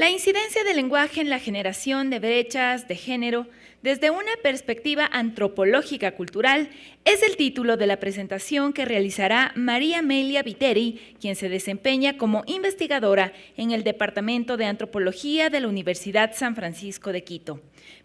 La incidencia del lenguaje en la generación de brechas de género desde una perspectiva antropológica cultural es el título de la presentación que realizará María Amelia Viteri, quien se desempeña como investigadora en el Departamento de Antropología de la Universidad San Francisco de Quito.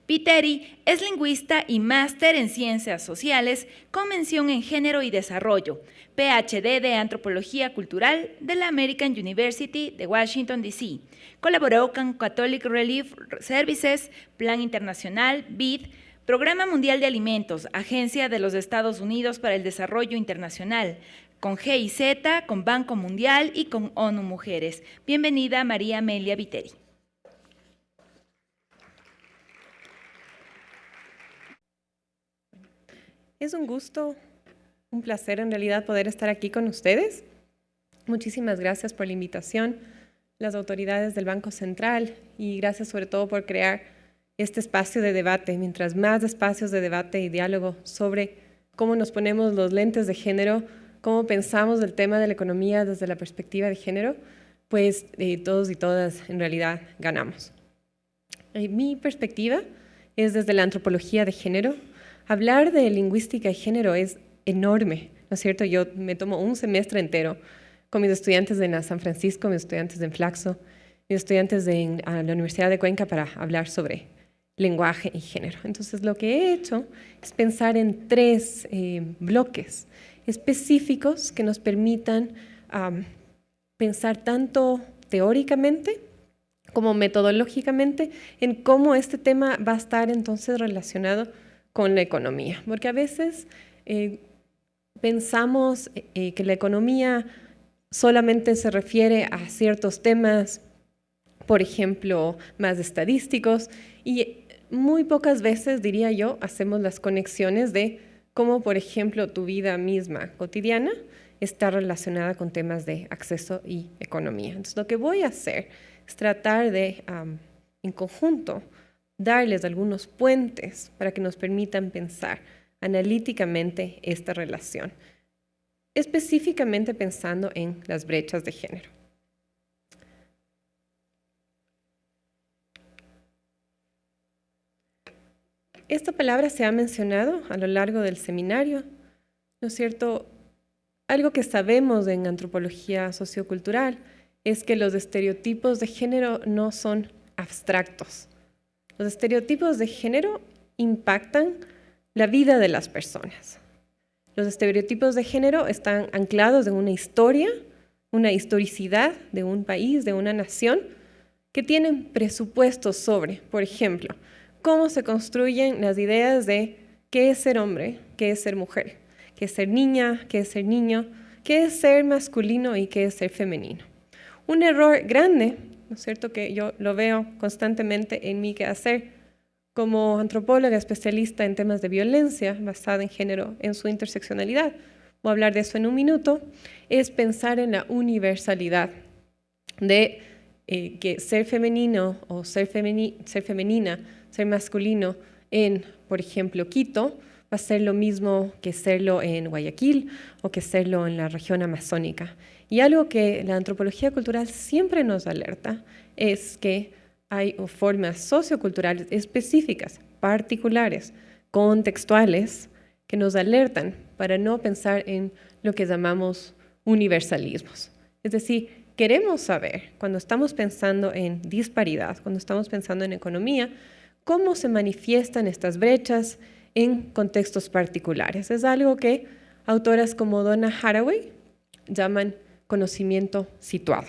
Viteri es lingüista y máster en Ciencias Sociales con mención en Género y Desarrollo, PhD de Antropología Cultural de la American University de Washington, D.C. Colaboró con Catholic Relief Services, Plan Internacional, BID, Programa Mundial de Alimentos, Agencia de los Estados Unidos para el Desarrollo Internacional, con GIZ, con Banco Mundial y con ONU Mujeres. Bienvenida, María Amelia Viteri. Es un gusto, un placer en realidad poder estar aquí con ustedes. Muchísimas gracias por la invitación, las autoridades del Banco Central, y gracias sobre todo por crear este espacio de debate. Mientras más espacios de debate y diálogo sobre cómo nos ponemos los lentes de género, cómo pensamos el tema de la economía desde la perspectiva de género, pues todos y todas en realidad ganamos. Mi perspectiva es desde la antropología de género. Hablar de lingüística y género es enorme, ¿no es cierto? Yo me tomo un semestre entero con mis estudiantes de San Francisco, mis estudiantes de Flaxo, mis estudiantes de la Universidad de Cuenca para hablar sobre lenguaje y género. Entonces, lo que he hecho es pensar en tres bloques específicos que nos permitan pensar tanto teóricamente como metodológicamente en cómo este tema va a estar entonces relacionado con la economía. Porque a veces pensamos que la economía solamente se refiere a ciertos temas, por ejemplo, más estadísticos, y muy pocas veces, diría yo, hacemos las conexiones de cómo, por ejemplo, tu vida misma cotidiana está relacionada con temas de acceso y economía. Entonces, lo que voy a hacer es tratar de, en conjunto, darles algunos puentes para que nos permitan pensar analíticamente esta relación, específicamente pensando en las brechas de género. Esta palabra se ha mencionado a lo largo del seminario, ¿no es cierto? Algo que sabemos en antropología sociocultural es que los estereotipos de género no son abstractos. Los estereotipos de género impactan la vida de las personas. Los estereotipos de género están anclados en una historia, una historicidad de un país, de una nación, que tienen presupuestos sobre, por ejemplo, cómo se construyen las ideas de qué es ser hombre, qué es ser mujer, qué es ser niña, qué es ser niño, qué es ser masculino y qué es ser femenino. Un error grande, ¿no es cierto?, que yo lo veo constantemente en mi quehacer como antropóloga especialista en temas de violencia basada en género, en su interseccionalidad, voy a hablar de eso en un minuto, es pensar en la universalidad de que ser femenino o ser femenina, ser masculino en, por ejemplo, Quito, va a ser lo mismo que serlo en Guayaquil o que serlo en la región amazónica. Y algo que la antropología cultural siempre nos alerta es que hay formas socioculturales específicas, particulares, contextuales, que nos alertan para no pensar en lo que llamamos universalismos. Es decir, queremos saber, cuando estamos pensando en disparidad, cuando estamos pensando en economía, cómo se manifiestan estas brechas en contextos particulares. Es algo que autoras como Donna Haraway llaman conocimiento situado.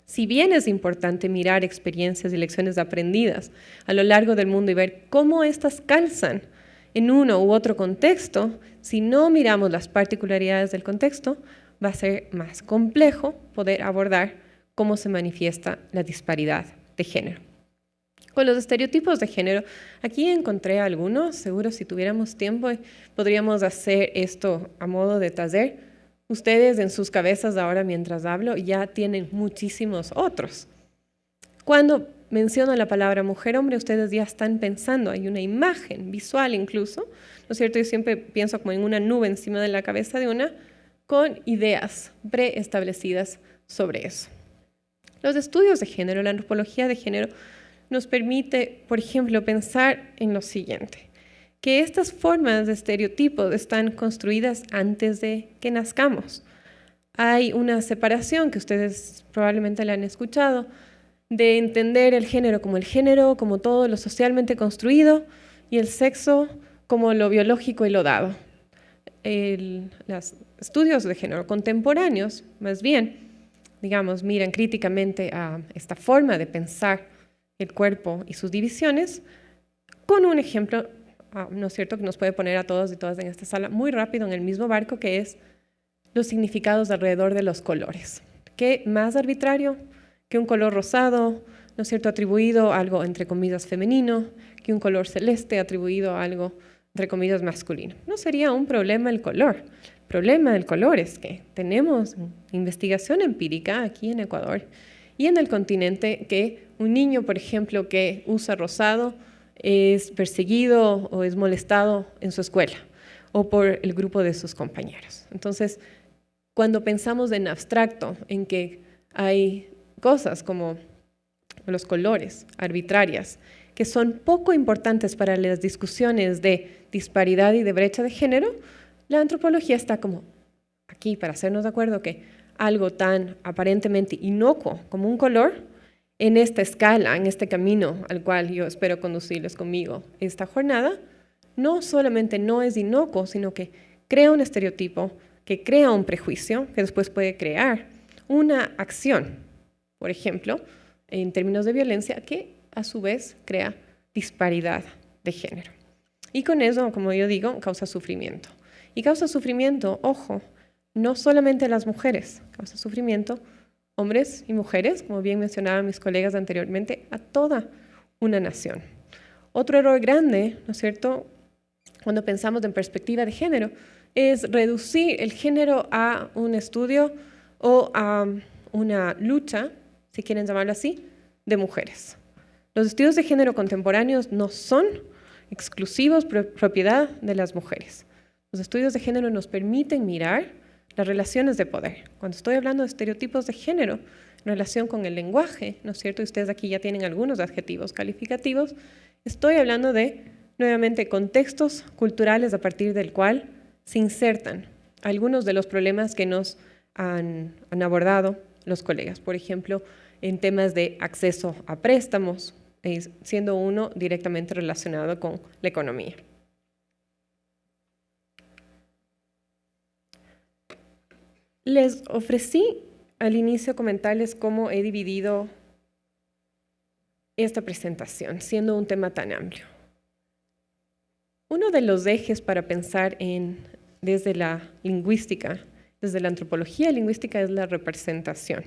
Si bien es importante mirar experiencias y lecciones aprendidas a lo largo del mundo y ver cómo éstas calzan en uno u otro contexto, si no miramos las particularidades del contexto, va a ser más complejo poder abordar cómo se manifiesta la disparidad de género. Con los estereotipos de género, aquí encontré algunos, seguro si tuviéramos tiempo podríamos hacer esto a modo de taller. Ustedes en sus cabezas ahora mientras hablo ya tienen muchísimos otros. Cuando menciono la palabra mujer-hombre, ustedes ya están pensando, hay una imagen visual incluso, ¿no es cierto? Yo siempre pienso como en una nube encima de la cabeza de una, con ideas preestablecidas sobre eso. Los estudios de género, la antropología de género, nos permite, por ejemplo, pensar en lo siguiente, que estas formas de estereotipos están construidas antes de que nazcamos. Hay una separación que ustedes probablemente la han escuchado, de entender el género como todo lo socialmente construido y el sexo como lo biológico y lo dado. Los estudios de género contemporáneos, más bien, digamos, miran críticamente a esta forma de pensar el cuerpo y sus divisiones, con un ejemplo, ¿no es cierto?, que nos puede poner a todos y todas en esta sala muy rápido en el mismo barco, que es los significados alrededor de los colores. ¿Qué más arbitrario que un color rosado, ¿no es cierto?, atribuido a algo, entre comillas, femenino, que un color celeste atribuido a algo, entre comillas, masculino? No sería un problema el color. El problema del color es que tenemos investigación empírica aquí en Ecuador y en el continente que un niño, por ejemplo, que usa rosado es perseguido o es molestado en su escuela o por el grupo de sus compañeros. Entonces, cuando pensamos en abstracto, en que hay cosas como los colores arbitrarias, que son poco importantes para las discusiones de disparidad y de brecha de género, la antropología está como aquí para hacernos de acuerdo que algo tan aparentemente inocuo como un color, en esta escala, en este camino al cual yo espero conducirles conmigo esta jornada, no solamente no es inocuo, sino que crea un estereotipo, que crea un prejuicio, que después puede crear una acción, por ejemplo, en términos de violencia, que a su vez crea disparidad de género. Y con eso, como yo digo, causa sufrimiento. Y causa sufrimiento, ojo, no solamente a las mujeres, causa sufrimiento hombres y mujeres, como bien mencionaban mis colegas anteriormente, a toda una nación. Otro error grande, ¿no es cierto?, cuando pensamos en perspectiva de género, es reducir el género a un estudio o a una lucha, si quieren llamarlo así, de mujeres. Los estudios de género contemporáneos no son exclusivos propiedad de las mujeres. Los estudios de género nos permiten mirar las relaciones de poder. Cuando estoy hablando de estereotipos de género en relación con el lenguaje, ¿no es cierto? Y ustedes aquí ya tienen algunos adjetivos calificativos. Estoy hablando de, nuevamente, contextos culturales a partir del cual se insertan algunos de los problemas que nos han abordado los colegas. Por ejemplo, en temas de acceso a préstamos, siendo uno directamente relacionado con la economía. Les ofrecí al inicio comentarles cómo he dividido esta presentación, siendo un tema tan amplio. Uno de los ejes para pensar desde la lingüística, desde la antropología lingüística, es la representación.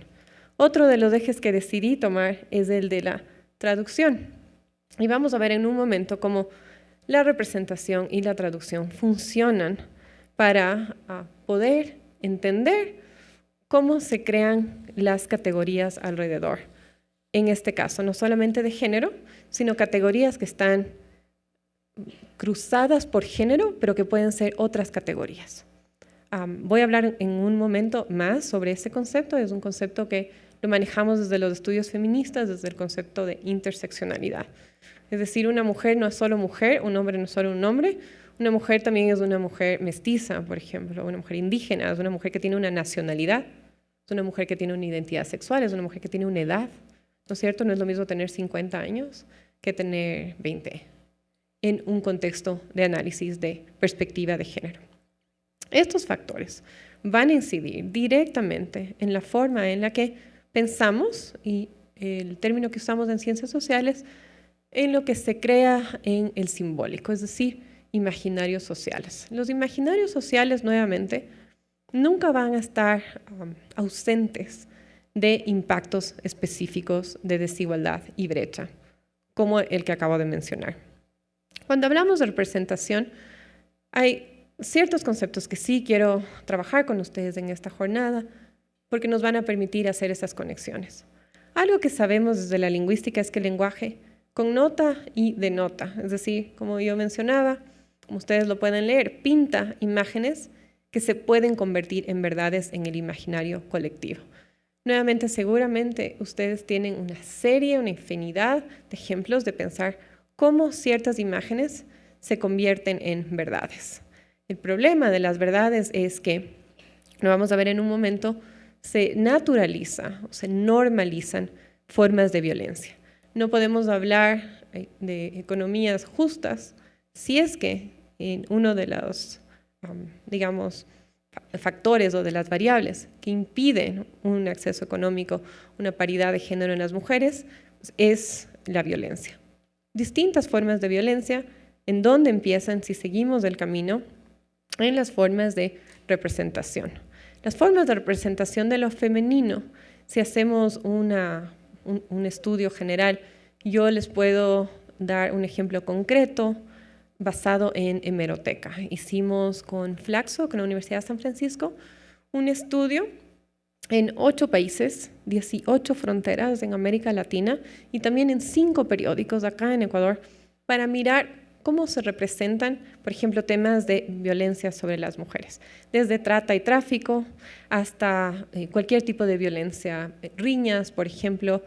Otro de los ejes que decidí tomar es el de la traducción. Y vamos a ver en un momento cómo la representación y la traducción funcionan para poder entender cómo se crean las categorías alrededor. En este caso, no solamente de género, sino categorías que están cruzadas por género, pero que pueden ser otras categorías. Voy a hablar en un momento más sobre este concepto. Es un concepto que lo manejamos desde los estudios feministas, desde el concepto de interseccionalidad. Es decir, una mujer no es solo mujer, un hombre no es solo un hombre. Una mujer también es una mujer mestiza, por ejemplo, una mujer indígena, es una mujer que tiene una nacionalidad, es una mujer que tiene una identidad sexual, es una mujer que tiene una edad, ¿no es cierto? No es lo mismo tener 50 años que tener 20 en un contexto de análisis de perspectiva de género. Estos factores van a incidir directamente en la forma en la que pensamos, y el término que usamos en ciencias sociales, en lo que se crea en el simbólico, es decir, imaginarios sociales. Los imaginarios sociales, nuevamente, nunca van a estar ausentes de impactos específicos de desigualdad y brecha, como el que acabo de mencionar. Cuando hablamos de representación, hay ciertos conceptos que sí quiero trabajar con ustedes en esta jornada, porque nos van a permitir hacer esas conexiones. Algo que sabemos desde la lingüística es que el lenguaje connota y denota, es decir, como yo mencionaba, como ustedes lo pueden leer, pinta imágenes que se pueden convertir en verdades en el imaginario colectivo. Nuevamente, seguramente ustedes tienen una infinidad de ejemplos de pensar cómo ciertas imágenes se convierten en verdades. El problema de las verdades es que, lo vamos a ver en un momento, se naturaliza o se normalizan formas de violencia. No podemos hablar de economías justas si es que en uno de los, digamos, factores o de las variables que impiden un acceso económico, una paridad de género en las mujeres, es la violencia. Distintas formas de violencia, ¿en dónde empiezan si seguimos el camino? En las formas de representación. Las formas de representación de lo femenino, si hacemos un estudio general, yo les puedo dar un ejemplo concreto basado en hemeroteca. Hicimos con Flaxo, con la Universidad de San Francisco, un estudio en 8 países, 18 fronteras en América Latina y también en 5 periódicos acá en Ecuador para mirar cómo se representan, por ejemplo, temas de violencia sobre las mujeres, desde trata y tráfico hasta cualquier tipo de violencia, riñas, por ejemplo.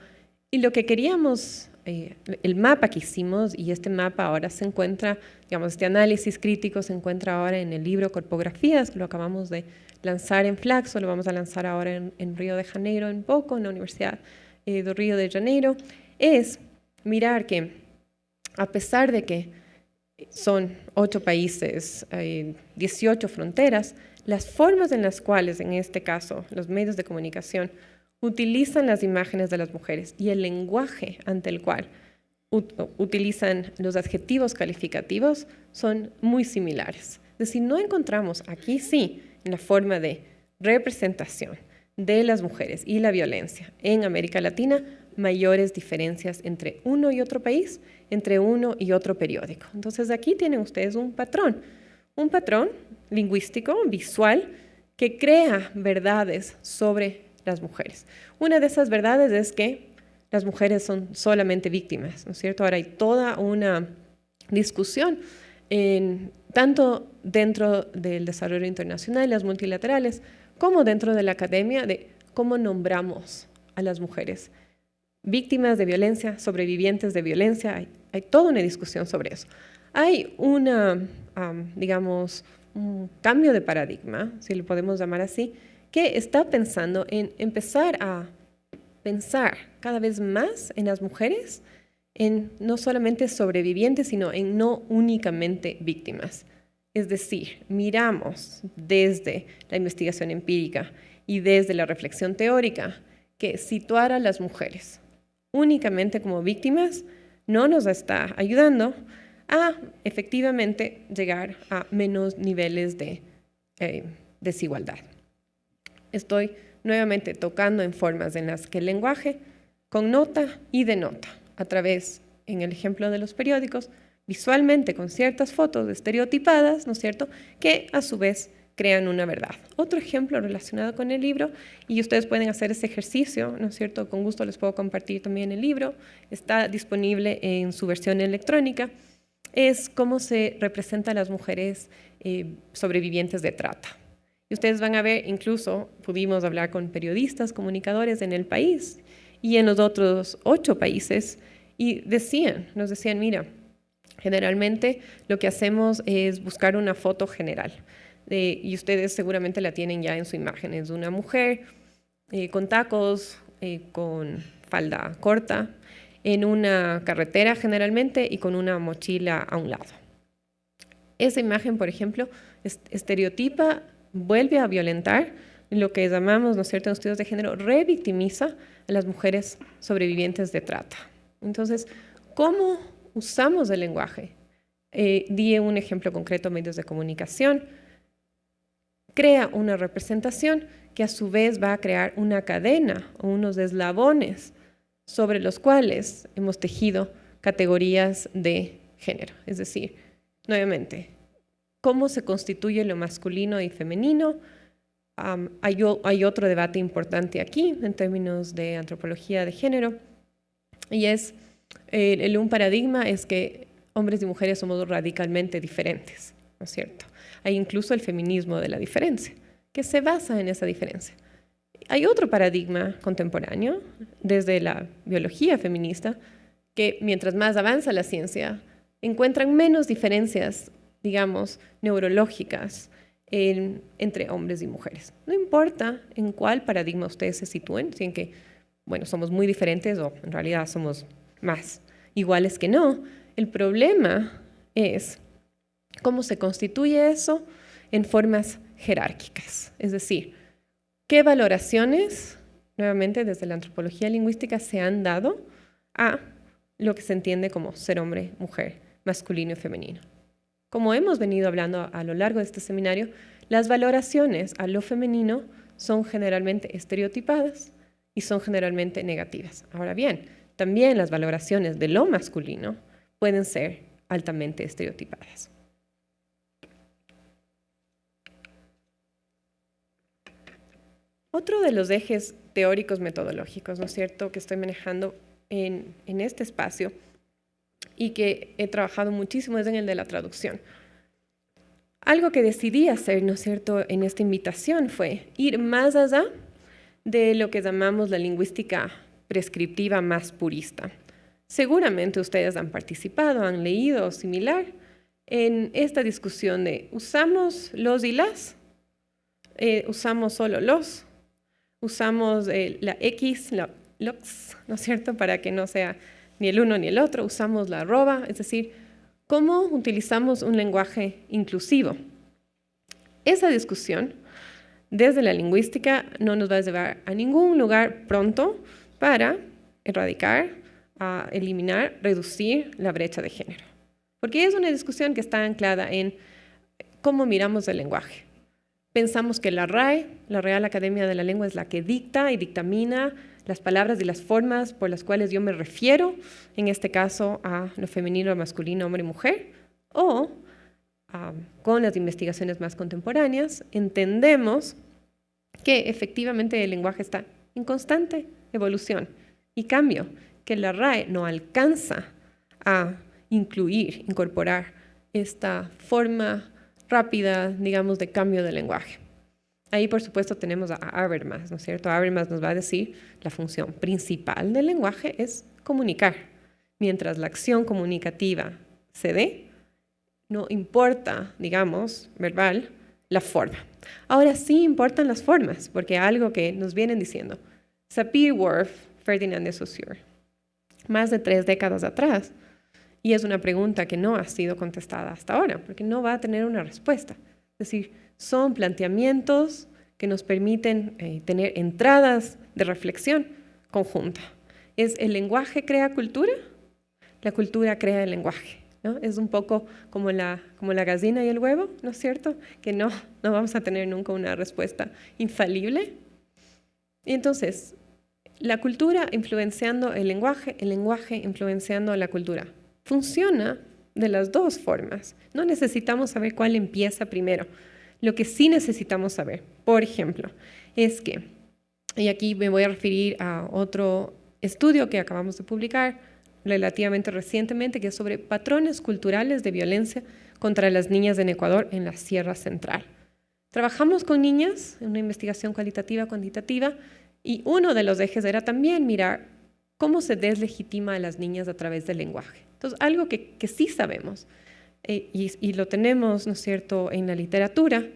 Y lo que queríamos, el mapa que hicimos, y este mapa ahora se encuentra, digamos, este análisis crítico se encuentra ahora en el libro Corpografías, que lo acabamos de lanzar en Flaxo, lo vamos a lanzar ahora en Río de Janeiro en poco, en la Universidad de Río de Janeiro, es mirar que a pesar de que son 8 países, 18 fronteras, las formas en las cuales, en este caso, los medios de comunicación utilizan las imágenes de las mujeres y el lenguaje ante el cual utilizan los adjetivos calificativos son muy similares. Es decir, no encontramos aquí sí, en la forma de representación de las mujeres y la violencia en América Latina, mayores diferencias entre uno y otro país, entre uno y otro periódico. Entonces aquí tienen ustedes un patrón lingüístico, visual, que crea verdades sobre las mujeres. Una de esas verdades es que las mujeres son solamente víctimas, ¿no es cierto? Ahora hay toda una discusión tanto dentro del desarrollo internacional, las multilaterales, como dentro de la academia, de cómo nombramos a las mujeres. Víctimas de violencia, sobrevivientes de violencia, hay toda una discusión sobre eso. Hay digamos, un cambio de paradigma, si lo podemos llamar así, que está pensando en empezar a pensar cada vez más en las mujeres, en no solamente sobrevivientes, sino en no únicamente víctimas. Es decir, miramos desde la investigación empírica y desde la reflexión teórica que situar a las mujeres únicamente como víctimas no nos está ayudando a efectivamente llegar a menos niveles de desigualdad. Estoy nuevamente tocando en formas en las que el lenguaje connota y denota a través, en el ejemplo de los periódicos, visualmente con ciertas fotos estereotipadas, ¿no es cierto?, que a su vez crean una verdad. Otro ejemplo relacionado con el libro, y ustedes pueden hacer ese ejercicio, ¿no es cierto?, con gusto les puedo compartir también el libro, está disponible en su versión electrónica, es cómo se representa a las mujeres sobrevivientes de trata. Y ustedes van a ver, incluso pudimos hablar con periodistas, comunicadores en el país y en los otros 8 países, y nos decían, mira, generalmente lo que hacemos es buscar una foto general. Y ustedes seguramente la tienen ya en su imagen. Es una mujer con tacos, con falda corta, en una carretera generalmente y con una mochila a un lado. Esa imagen, por ejemplo, estereotipa, vuelve a violentar lo que llamamos, ¿no es cierto?, en estudios de género, revictimiza a las mujeres sobrevivientes de trata. Entonces, ¿cómo usamos el lenguaje? Di un ejemplo concreto, medios de comunicación. Crea una representación que a su vez va a crear una cadena o unos eslabones sobre los cuales hemos tejido categorías de género. Es decir, nuevamente, ¿cómo se constituye lo masculino y femenino? Hay otro debate importante aquí en términos de antropología de género, y es un paradigma es que hombres y mujeres somos radicalmente diferentes, ¿no es cierto? Hay incluso el feminismo de la diferencia, que se basa en esa diferencia. Hay otro paradigma contemporáneo desde la biología feminista que mientras más avanza la ciencia, encuentran menos diferencias, digamos, neurológicas entre hombres y mujeres. No importa en cuál paradigma ustedes se sitúen, si en que, bueno, somos muy diferentes o en realidad somos más iguales que no. El problema es cómo se constituye eso en formas jerárquicas. Es decir, qué valoraciones, nuevamente desde la antropología lingüística, se han dado a lo que se entiende como ser hombre, mujer, masculino y femenino. Como hemos venido hablando a lo largo de este seminario, las valoraciones a lo femenino son generalmente estereotipadas y son generalmente negativas. Ahora bien, también las valoraciones de lo masculino pueden ser altamente estereotipadas. Otro de los ejes teóricos metodológicos, ¿no es cierto?, que estoy manejando en este espacio y que he trabajado muchísimo es en el de la traducción. Algo que decidí hacer, ¿no es cierto?, en esta invitación fue ir más allá de lo que llamamos la lingüística prescriptiva más purista. Seguramente ustedes han participado, han leído similar en esta discusión de usamos los y las, usamos solo los, usamos la X, la LOX, ¿no es cierto?, para que no sea ni el uno ni el otro, usamos la arroba, es decir, ¿cómo utilizamos un lenguaje inclusivo? Esa discusión desde la lingüística no nos va a llevar a ningún lugar pronto para erradicar, eliminar, reducir la brecha de género. Porque es una discusión que está anclada en cómo miramos el lenguaje. Pensamos que la RAE, la Real Academia de la Lengua, es la que dicta y dictamina las palabras y las formas por las cuales yo me refiero, en este caso a lo femenino, lo masculino, hombre y mujer, o con las investigaciones más contemporáneas, entendemos que efectivamente el lenguaje está en constante evolución y cambio, que la RAE no alcanza a incluir, incorporar esta forma rápida, digamos, de cambio del lenguaje. Ahí, por supuesto, tenemos a Habermas, ¿no es cierto? Habermas nos va a decir la función principal del lenguaje es comunicar. Mientras la acción comunicativa se dé, no importa, digamos, verbal, la forma. Ahora sí importan las formas, porque algo que nos vienen diciendo Sapir-Whorf, Ferdinand de Saussure, más de 3 décadas atrás, y es una pregunta que no ha sido contestada hasta ahora, porque no va a tener una respuesta. Es decir, son planteamientos que nos permiten tener entradas de reflexión conjunta. ¿Es el lenguaje crea cultura? La cultura crea el lenguaje, ¿no? Es un poco como la gallina y el huevo, ¿no es cierto? Que no vamos a tener nunca una respuesta infalible. Y entonces, la cultura influenciando el lenguaje influenciando la cultura. Funciona de las dos formas. No necesitamos saber cuál empieza primero. Lo que sí necesitamos saber, por ejemplo, es que, y aquí me voy a referir a otro estudio que acabamos de publicar relativamente recientemente, que es sobre patrones culturales de violencia contra las niñas en Ecuador en la Sierra Central. Trabajamos con niñas en una investigación cualitativa, cuantitativa, y uno de los ejes era también mirar cómo se deslegitima a las niñas a través del lenguaje. Entonces, algo que sí sabemos, y lo tenemos, ¿no es cierto?, en la literatura,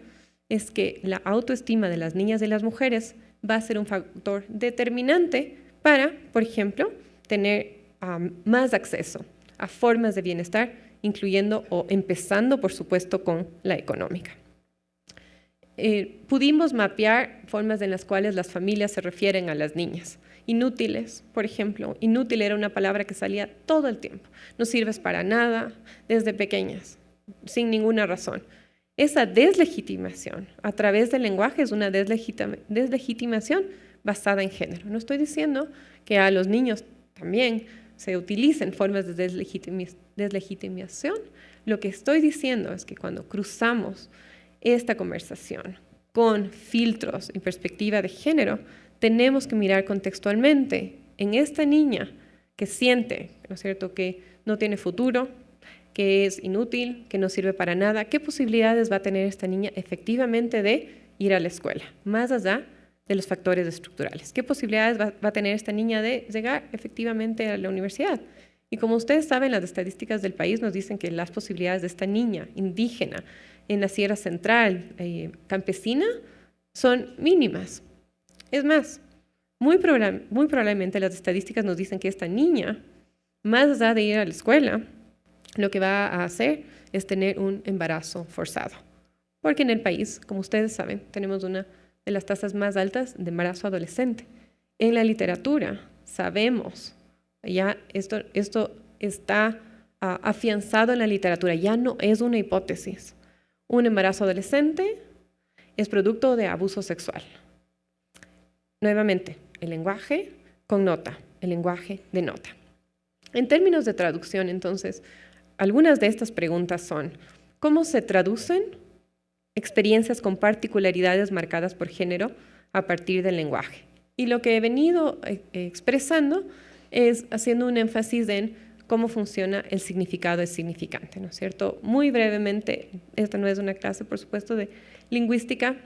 es que la autoestima de las niñas y las mujeres va a ser un factor determinante para, por ejemplo, tener más acceso a formas de bienestar, incluyendo o empezando, por supuesto, con la económica. Pudimos mapear formas en las cuales las familias se refieren a las niñas. Inútiles, por ejemplo. Inútil era una palabra que salía todo el tiempo. No sirves para nada, desde pequeñas, sin ninguna razón. Esa deslegitimación a través del lenguaje es una deslegitimación basada en género. No estoy diciendo que a los niños también se utilicen formas de deslegitimación. Lo que estoy diciendo es que cuando cruzamos esta conversación con filtros y perspectiva de género, tenemos que mirar contextualmente en esta niña que siente, ¿no es cierto?, que no tiene futuro, que es inútil, que no sirve para nada. ¿Qué posibilidades va a tener esta niña efectivamente de ir a la escuela? Más allá de los factores estructurales. ¿Qué posibilidades va a tener esta niña de llegar efectivamente a la universidad? Y como ustedes saben, las estadísticas del país nos dicen que las posibilidades de esta niña indígena en la Sierra Central, campesina, son mínimas. Es más, muy probablemente las estadísticas nos dicen que esta niña, más allá de ir a la escuela, lo que va a hacer es tener un embarazo forzado. Porque en el país, como ustedes saben, tenemos una de las tasas más altas de embarazo adolescente. En la literatura sabemos, ya esto está afianzado en la literatura, ya no es una hipótesis. Un embarazo adolescente es producto de abuso sexual. Nuevamente, el lenguaje connota, el lenguaje denota. En términos de traducción, entonces, algunas de estas preguntas son: ¿cómo se traducen experiencias con particularidades marcadas por género a partir del lenguaje? Y lo que he venido expresando es haciendo un énfasis en cómo funciona el significado del significante, ¿no es cierto? Muy brevemente, esta no es una clase, por supuesto, de lingüística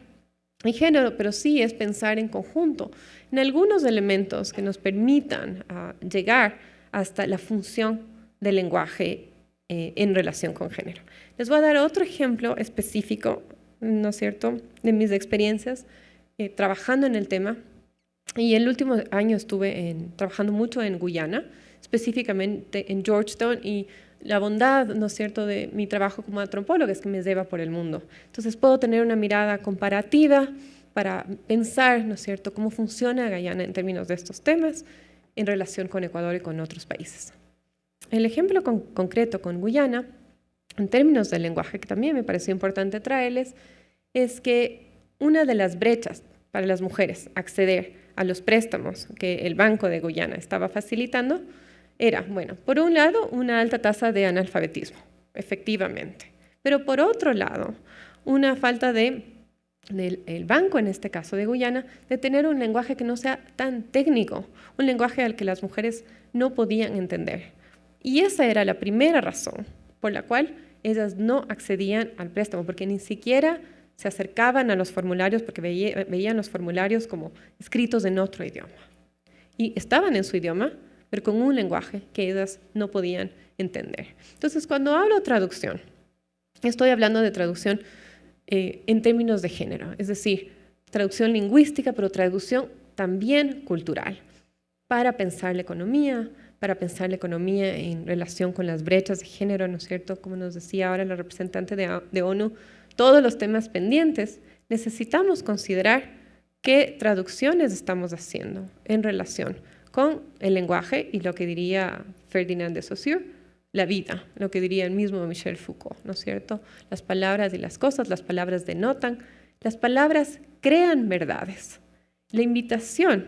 y género, pero sí es pensar en conjunto en algunos elementos que nos permitan llegar hasta la función del lenguaje en relación con género. Les voy a dar otro ejemplo específico, ¿no es cierto?, de mis experiencias trabajando en el tema. Y el último año estuve trabajando mucho en Guyana, específicamente en Georgetown, y la bondad, ¿no es cierto?, de mi trabajo como antropóloga es que me lleva por el mundo. Entonces puedo tener una mirada comparativa para pensar, ¿no es cierto?, cómo funciona Guyana en términos de estos temas en relación con Ecuador y con otros países. El ejemplo concreto con Guyana, en términos del lenguaje, que también me pareció importante traerles, es que una de las brechas para las mujeres acceder a los préstamos que el Banco de Guyana estaba facilitando era, bueno, por un lado, una alta tasa de analfabetismo, efectivamente, pero por otro lado, una falta del banco, en este caso de Guyana, de tener un lenguaje que no sea tan técnico, un lenguaje al que las mujeres no podían entender. Y esa era la primera razón por la cual ellas no accedían al préstamo, porque ni siquiera se acercaban a los formularios porque veían los formularios como escritos en otro idioma. Y estaban en su idioma, pero con un lenguaje que ellas no podían entender. Entonces, cuando hablo de traducción, estoy hablando de traducción en términos de género, es decir, traducción lingüística, pero traducción también cultural, para pensar la economía en relación con las brechas de género, ¿no es cierto? Como nos decía ahora la representante de ONU, todos los temas pendientes, necesitamos considerar qué traducciones estamos haciendo en relación con el lenguaje y lo que diría Ferdinand de Saussure, la vida, lo que diría el mismo Michel Foucault, ¿no es cierto? Las palabras y las cosas, las palabras denotan, las palabras crean verdades. La invitación,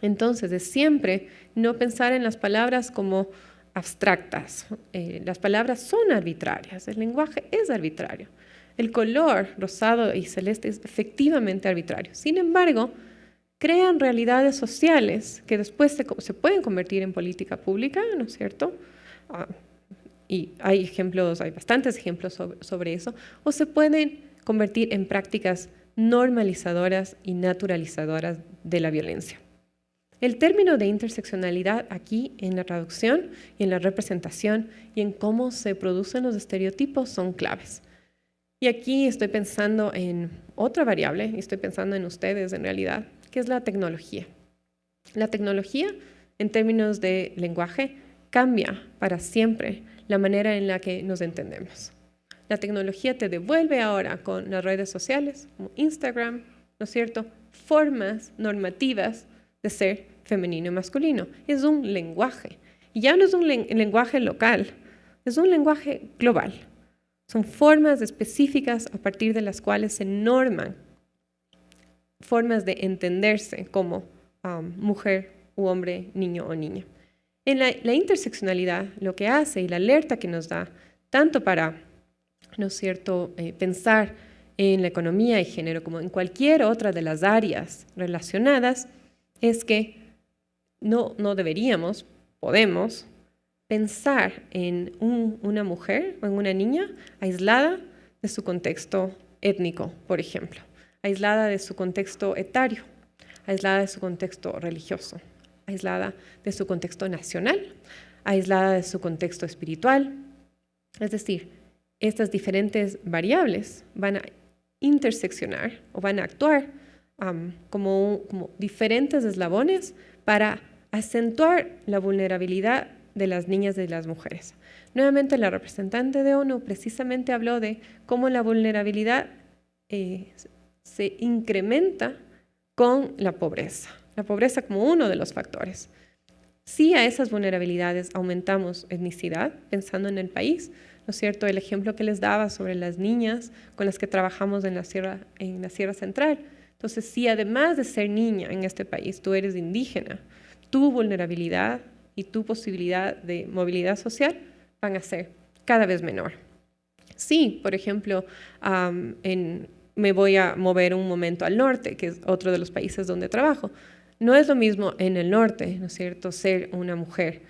entonces, es siempre no pensar en las palabras como abstractas. Las palabras son arbitrarias, el lenguaje es arbitrario. El color rosado y celeste es efectivamente arbitrario. Sin embargo, crean realidades sociales que después se pueden convertir en política pública, ¿no es cierto? Y hay bastantes ejemplos sobre eso, o se pueden convertir en prácticas normalizadoras y naturalizadoras de la violencia. El término de interseccionalidad aquí en la traducción y en la representación y en cómo se producen los estereotipos son claves. Y aquí estoy pensando en otra variable, y estoy pensando en ustedes en realidad, que es la tecnología. La tecnología, en términos de lenguaje, cambia para siempre la manera en la que nos entendemos. La tecnología te devuelve ahora con las redes sociales, como Instagram, ¿no es cierto?, formas normativas de ser femenino y masculino. Es un lenguaje. Y ya no es un lenguaje local, es un lenguaje global. Son formas específicas a partir de las cuales se norman formas de entenderse como mujer u hombre, niño o niña. En la interseccionalidad, lo que hace y la alerta que nos da, tanto para, ¿no es cierto?, pensar en la economía y género como en cualquier otra de las áreas relacionadas, es que no deberíamos, podemos pensar en una mujer o en una niña aislada de su contexto étnico, por ejemplo, aislada de su contexto etario, aislada de su contexto religioso, aislada de su contexto nacional, aislada de su contexto espiritual. Es decir, estas diferentes variables van a interseccionar o van a actuar como diferentes eslabones para acentuar la vulnerabilidad de las niñas y de las mujeres. Nuevamente, la representante de ONU precisamente habló de cómo la vulnerabilidad se incrementa con la pobreza como uno de los factores. Si a esas vulnerabilidades aumentamos etnicidad, pensando en el país, ¿no es cierto? El ejemplo que les daba sobre las niñas con las que trabajamos en la Sierra Central. Entonces, si además de ser niña en este país, tú eres indígena, tu vulnerabilidad y tu posibilidad de movilidad social van a ser cada vez menor. Sí, por ejemplo, me voy a mover un momento al norte, que es otro de los países donde trabajo. No es lo mismo en el norte, ¿no es cierto?, ser una mujer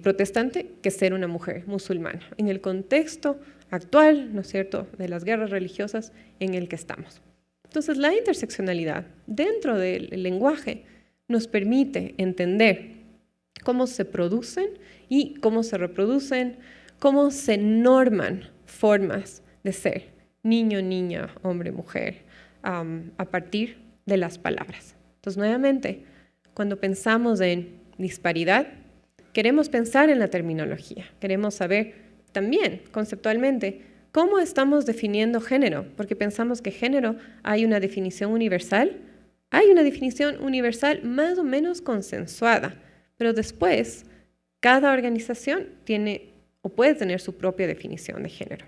protestante que ser una mujer musulmana, en el contexto actual, ¿no es cierto?, de las guerras religiosas en el que estamos. Entonces, la interseccionalidad dentro del lenguaje nos permite entender cómo se producen y cómo se reproducen, cómo se norman formas de ser, niño, niña, hombre, mujer, a partir de las palabras. Entonces, nuevamente, cuando pensamos en disparidad, queremos pensar en la terminología, queremos saber también conceptualmente cómo estamos definiendo género, porque pensamos que género hay una definición universal más o menos consensuada, pero después cada organización tiene o puede tener su propia definición de género.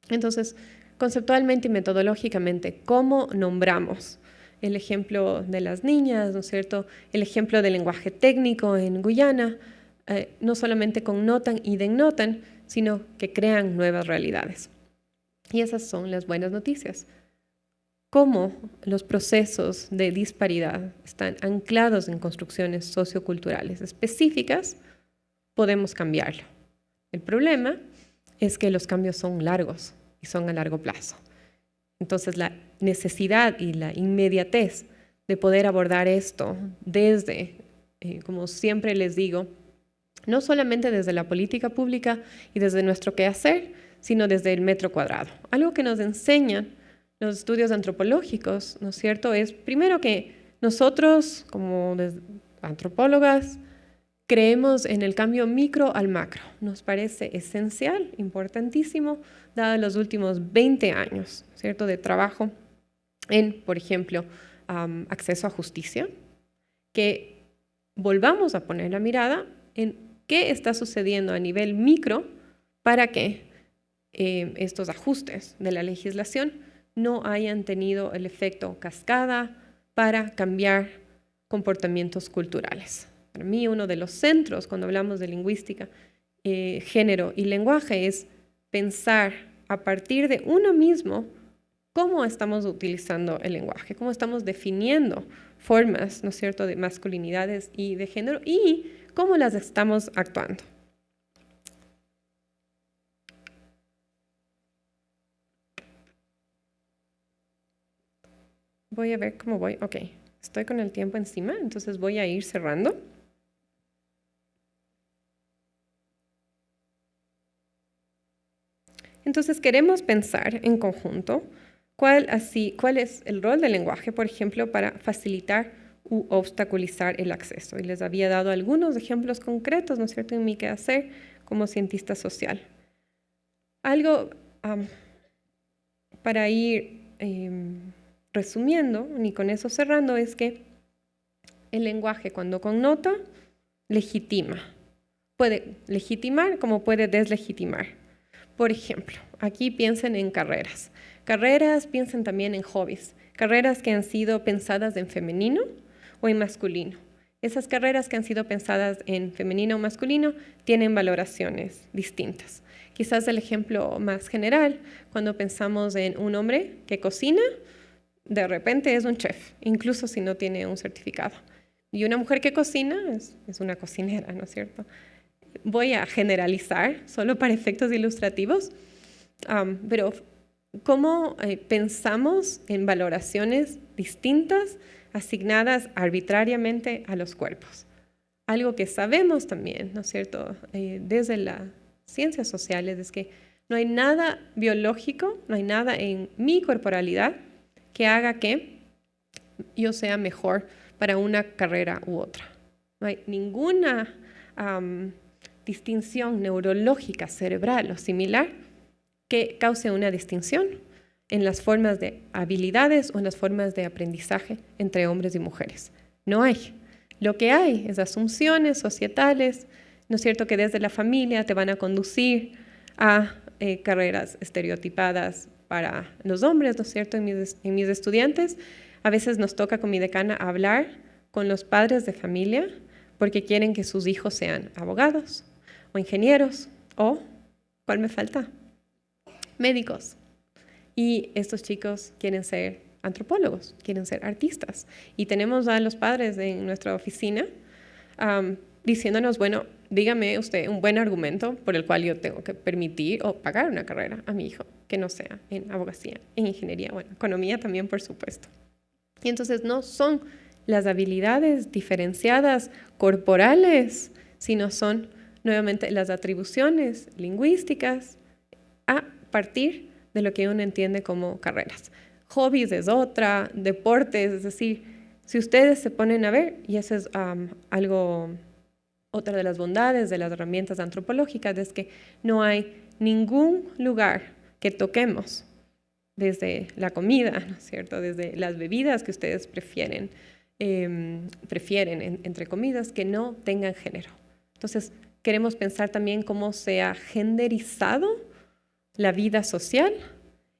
Entonces, conceptualmente y metodológicamente, ¿cómo nombramos? El ejemplo de las niñas, ¿no es cierto? El ejemplo del lenguaje técnico en Guyana, no solamente connotan y dennotan, sino que crean nuevas realidades. Y esas son las buenas noticias. Cómo los procesos de disparidad están anclados en construcciones socioculturales específicas, podemos cambiarlo. El problema es que los cambios son largos y son a largo plazo. Entonces, la necesidad y la inmediatez de poder abordar esto desde, como siempre les digo, no solamente desde la política pública y desde nuestro quehacer, sino desde el metro cuadrado. Algo que nos enseñan los estudios antropológicos, ¿no es cierto?, es primero que nosotros, como antropólogas, creemos en el cambio micro al macro. Nos parece esencial, importantísimo, dado los últimos 20 años, ¿cierto?, de trabajo en, por ejemplo, acceso a justicia, que volvamos a poner la mirada en qué está sucediendo a nivel micro para que estos ajustes de la legislación no hayan tenido el efecto cascada para cambiar comportamientos culturales. Para mí, uno de los centros cuando hablamos de lingüística, género y lenguaje es pensar a partir de uno mismo cómo estamos utilizando el lenguaje, cómo estamos definiendo formas, ¿no es cierto?, de masculinidades y de género y cómo las estamos actuando. Voy a ver cómo voy. Ok, estoy con el tiempo encima, entonces voy a ir cerrando. Entonces queremos pensar en conjunto cuál es el rol del lenguaje, por ejemplo, para facilitar u obstaculizar el acceso. Y les había dado algunos ejemplos concretos, ¿no es cierto?, en mi quehacer como cientista social. Algo para ir resumiendo, y con eso cerrando, es que el lenguaje, cuando connota, legitima. Puede legitimar como puede deslegitimar. Por ejemplo, aquí piensen en carreras. Piensen también en hobbies. Carreras que han sido pensadas en femenino o en masculino. Esas carreras que han sido pensadas en femenino o masculino tienen valoraciones distintas. Quizás el ejemplo más general, cuando pensamos en un hombre que cocina, de repente es un chef, incluso si no tiene un certificado. Y una mujer que cocina es una cocinera, ¿no es cierto? Voy a generalizar solo para efectos ilustrativos, pero cómo pensamos en valoraciones distintas asignadas arbitrariamente a los cuerpos. Algo que sabemos también, ¿no es cierto?, desde las ciencias sociales, es que no hay nada biológico, no hay nada en mi corporalidad que haga que yo sea mejor para una carrera u otra. No hay ninguna distinción neurológica, cerebral o similar que cause una distinción en las formas de habilidades o en las formas de aprendizaje entre hombres y mujeres. No hay. Lo que hay es asunciones societales, ¿no es cierto?, que desde la familia te van a conducir a carreras estereotipadas para los hombres, ¿no es cierto? En mis estudiantes, a veces nos toca con mi decana hablar con los padres de familia porque quieren que sus hijos sean abogados o ingenieros o, ¿cuál me falta?, médicos. Y estos chicos quieren ser antropólogos, quieren ser artistas. Y tenemos a los padres en nuestra oficina diciéndonos, bueno, dígame usted un buen argumento por el cual yo tengo que permitir o pagar una carrera a mi hijo que no sea en abogacía, en ingeniería, bueno, economía también, por supuesto. Y entonces no son las habilidades diferenciadas corporales, sino son nuevamente las atribuciones lingüísticas a partir de lo que uno entiende como carreras. Hobbies es otra, deportes, es decir, si ustedes se ponen a ver, y eso es otra de las bondades de las herramientas antropológicas, es que no hay ningún lugar que toquemos, desde la comida, ¿no es cierto?, desde las bebidas que ustedes prefieren entre comidas, que no tengan género. Entonces, queremos pensar también cómo se ha genderizado la vida social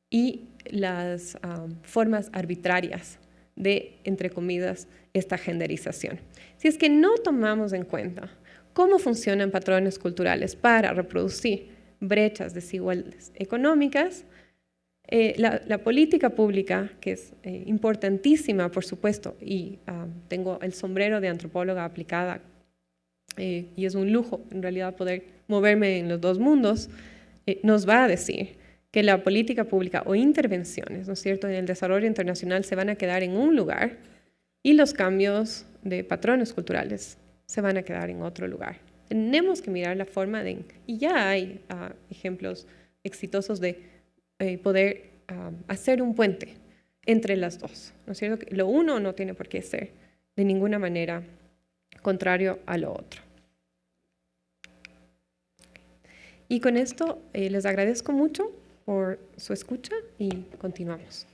y las formas arbitrarias de, entre comillas, esta genderización. Si es que no tomamos en cuenta cómo funcionan patrones culturales para reproducir brechas desiguales económicas, la política pública, que es importantísima, por supuesto, y tengo el sombrero de antropóloga aplicada, y es un lujo en realidad poder moverme en los dos mundos, nos va a decir que la política pública o intervenciones, ¿no es cierto?, en el desarrollo internacional se van a quedar en un lugar y los cambios de patrones culturales se van a quedar en otro lugar. Tenemos que mirar la forma de, y ya hay ejemplos exitosos de poder hacer un puente entre las dos, ¿no es cierto? Lo uno no tiene por qué ser de ninguna manera contrario a lo otro. Y con esto les agradezco mucho por su escucha y continuamos.